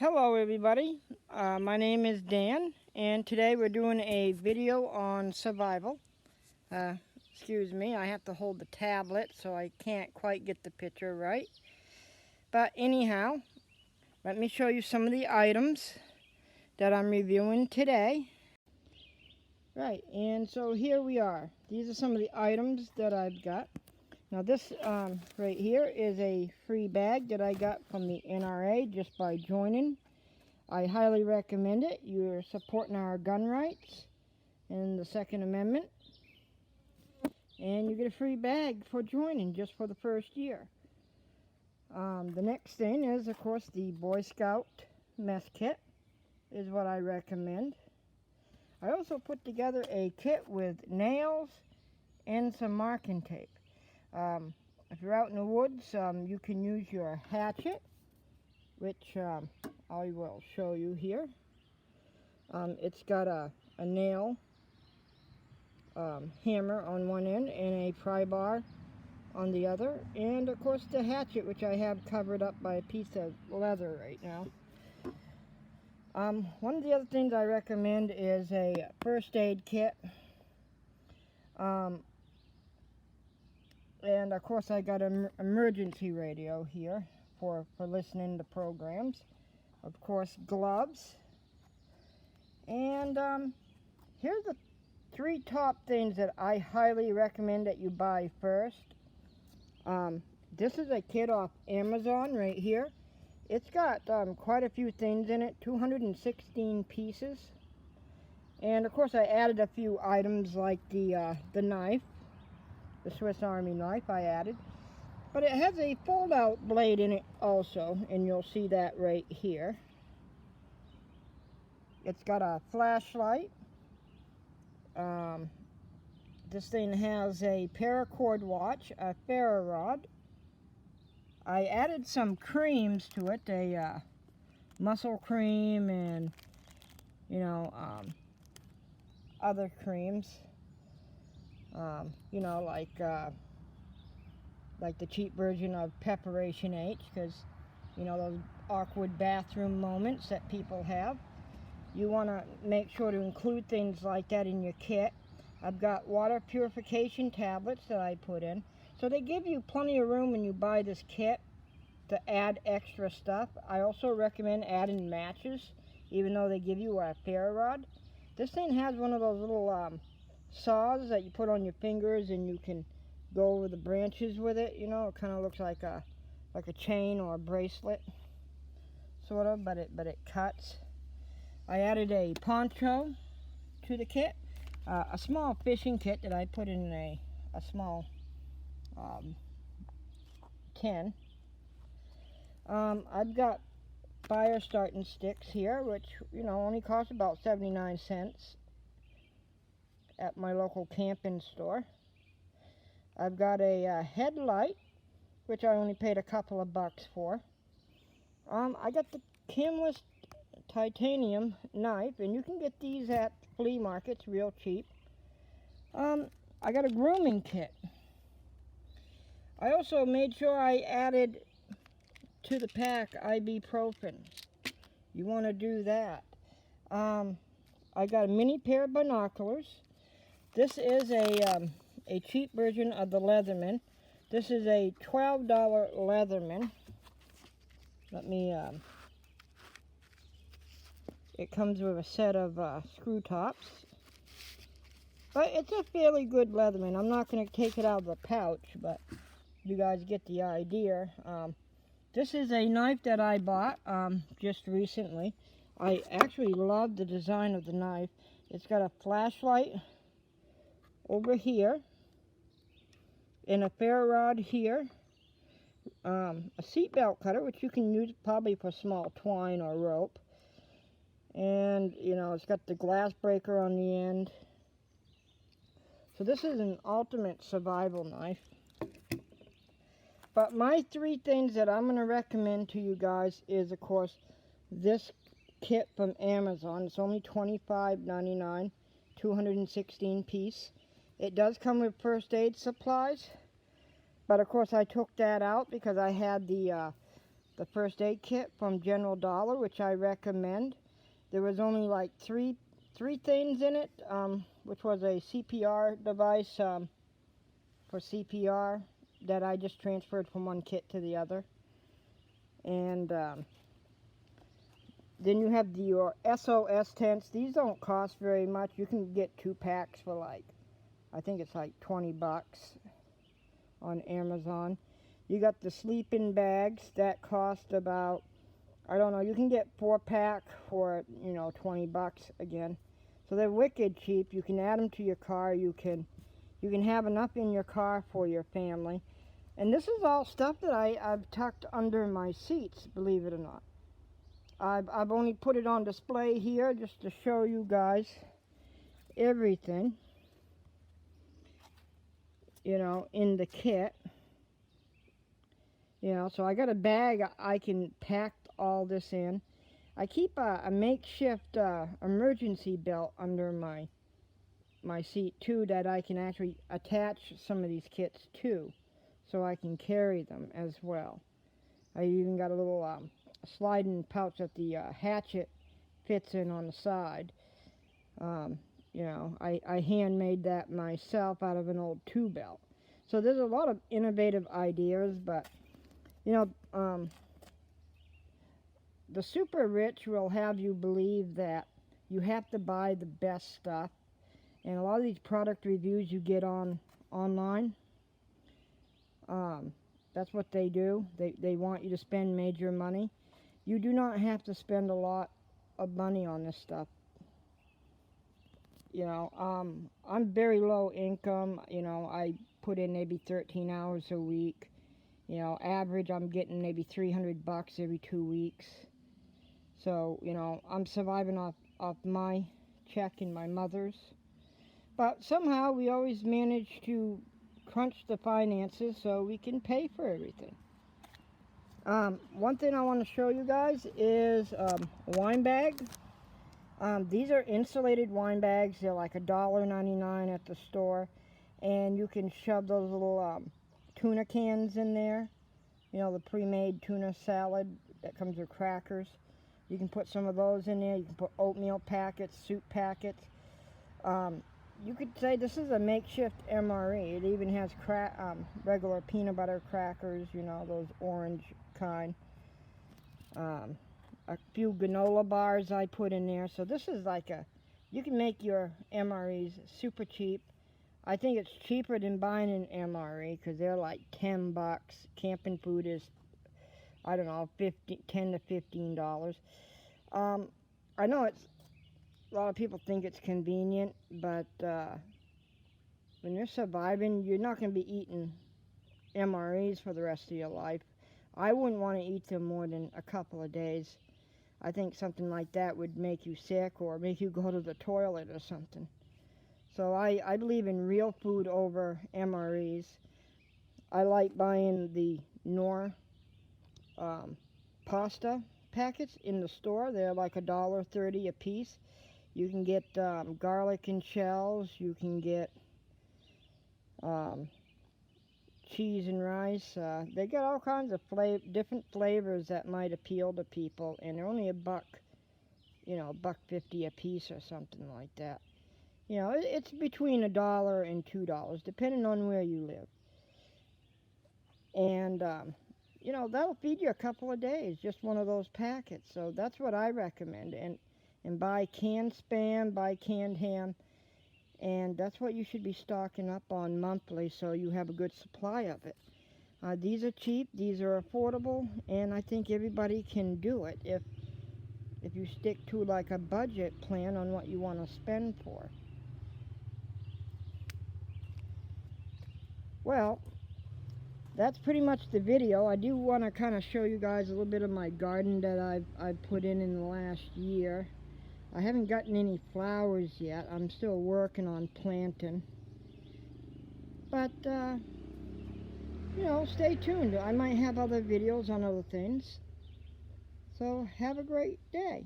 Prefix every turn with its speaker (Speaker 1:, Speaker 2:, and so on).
Speaker 1: Hello everybody, my name is Dan and today we're doing a video on survival. Excuse me, I have to hold the tablet so I can't quite get the picture right. But anyhow, let me show you some of the items that I'm reviewing today. Right, and so here we are. These are some of the items that I've got. Now this right here is a free bag that I got from the NRA just by joining. I highly recommend it. You're supporting our gun rights and the Second Amendment. And you get a free bag for joining just for the first year. The next thing is, of course, the Boy Scout mess kit is what I recommend. I also put together a kit with nails and some marking tape. If you're out in the woods, you can use your hatchet, which I will show you here. It's got a nail hammer on one end and a pry bar on the other, and of course the hatchet, which I have covered up by a piece of leather right now. One of the other things I recommend is a first aid kit, and of course I got an emergency radio here for listening to programs. Of course, gloves. And here's the three top things that I highly recommend that you buy first. This is a kit off Amazon right here. It's got quite a few things in it, 216 pieces. And of course I added a few items like the knife, the Swiss Army knife I added. But it has a fold-out blade in it also, and you'll see that right here. It's got a flashlight. This thing has a paracord watch, a ferro rod. I added some creams to it, a muscle cream and, other creams. Like the cheap version of Preparation H, because those awkward bathroom moments that people have. You want to make sure to include things like that in your kit. I've got water purification tablets that I put in. So they give you plenty of room when you buy this kit to add extra stuff. I also recommend adding matches, even though they give you a ferro rod. This thing has one of those little saws that you put on your fingers and you can go over the branches with it. It kind of looks like a chain or a bracelet, sort of, but it cuts. I added a poncho to the kit, a small fishing kit that I put in a small tin. I've got fire starting sticks here, which only cost about 79 cents at my local camping store. I've got a headlight, which I only paid a couple of bucks for. I got the Camless titanium knife, and you can get these at flea markets real cheap. I got a grooming kit. I also made sure I added to the pack ibuprofen. You want to do that. I got a mini pair of binoculars. This is a cheap version of the Leatherman. This is a $12 Leatherman. It comes with a set of screw tops. But it's a fairly good Leatherman. I'm not going to take it out of the pouch, but you guys get the idea. This is a knife that I bought just recently. I actually love the design of the knife. It's got a flashlight over here, and a ferro rod here, a seatbelt cutter, which you can use probably for small twine or rope, and it's got the glass breaker on the end. So this is an ultimate survival knife. But my three things that I'm going to recommend to you guys is, of course, this kit from Amazon. It's only $25.99, 216 piece. It does come with first aid supplies, but of course I took that out because I had the the first aid kit from General Dollar, which I recommend. There was only like three things in it, which was a CPR device for CPR that I just transferred from one kit to the other. And then you have your SOS tents. These don't cost very much. You can get 2 packs for like, I think it's like 20 bucks on Amazon. You got the sleeping bags that cost about, I don't know, you can get 4-pack for, 20 bucks again. So they're wicked cheap. You can add them to your car. You can have enough in your car for your family. And this is all stuff that I've tucked under my seats, believe it or not. I've only put it on display here just to show you guys everything, in the kit. So I got a bag I can pack all this in. I keep a makeshift emergency belt under my seat too that I can actually attach some of these kits to, so I can carry them as well. I even got a little sliding pouch that the hatchet fits in on the side. I handmade that myself out of an old 2-belt. So there's a lot of innovative ideas, but the super rich will have you believe that you have to buy the best stuff. And a lot of these product reviews you get online, that's what they do. They want you to spend major money. You do not have to spend a lot of money on this stuff. I'm very low income. I put in maybe 13 hours a week. Average I'm getting maybe 300 bucks every 2 weeks. So, I'm surviving off my check and my mother's. But somehow we always manage to crunch the finances so we can pay for everything. One thing I want to show you guys is a wine bag. These are insulated wine bags. They're like $1.99 at the store. And you can shove those little tuna cans in there. The pre-made tuna salad that comes with crackers. You can put some of those in there. You can put oatmeal packets, soup packets. You could say this is a makeshift MRE. It even has regular peanut butter crackers, those orange kind. A few granola bars I put in there. So this is like you can make your MREs super cheap. I think it's cheaper than buying an MRE because they're like 10 bucks. Camping food is, I don't know, $10 to $15. I know a lot of people think it's convenient, but when you're surviving, you're not going to be eating MREs for the rest of your life. I wouldn't want to eat them more than a couple of days. I think something like that would make you sick or make you go to the toilet or something. So I believe in real food over MREs. I like buying the Knorr pasta packets in the store. They're like $1.30 a piece. You can get garlic and shells. You can get cheese and rice. They got all kinds of different flavors that might appeal to people, and they're only $1.50 a piece or something like that. It's between $1 and $2, depending on where you live. And that'll feed you a couple of days, just one of those packets. So that's what I recommend. And buy canned Spam, buy canned ham, and that's what you should be stocking up on monthly so you have a good supply of it. These are cheap, these are affordable, and I think everybody can do it if you stick to like a budget plan on what you want to spend for. Well, that's pretty much the video. I do want to kind of show you guys a little bit of my garden that I've put in the last year. I haven't gotten any flowers yet. I'm still working on planting. But, stay tuned. I might have other videos on other things. So, have a great day.